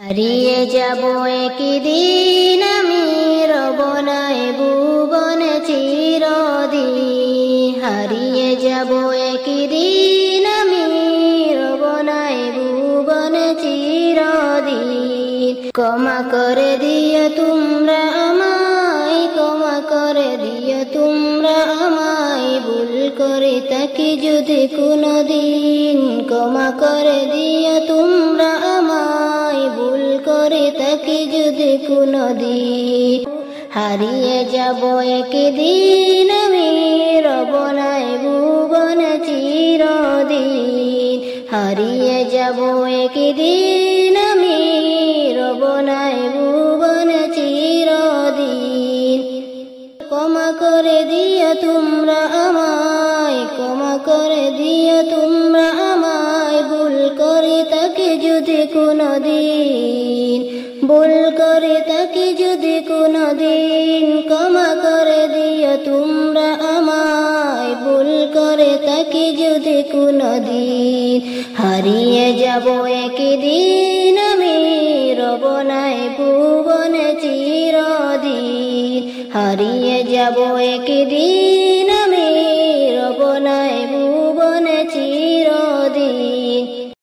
হারিয়ে যাব একদিন আমি রব নাই ভুবনে চিরদিন। হারিয়ে যাব একদিন আমি রব নাই ভুবনে চিরদিন। ক্ষমা করে দিও তোমরা আমায়, ক্ষমা করে দিও তোমরা আমায়, ভুল করে থাকি যদি কোনদিন। ক্ষমা করে দিও তোমরা আমায়, ভুল করে থাকি যদি কোনদিন। হারিয়ে যাব একদিন আমি রব নাই ভুবনে চিরদিন। হারিয়ে যাব একদিন আমি রব নাই ভুবনে চিরদিন। ক্ষমা করে দিও তোমরা আমায়, ক্ষমা করে দিও তোমরা আমায়, ভুল করে থাকি যদি কোনদিন। ভুল করে থাকি যদি কোনদিন। ক্ষমা করে দিও তোমরা আমায়, ভুল করে থাকি যদি কোনদিন। হারিয়ে যাব একদিন আমি রব নাই ভুবনে চিরদিন। হারিয়ে যাব একদিন আমি রব নাই ভুবনে চিরদিন।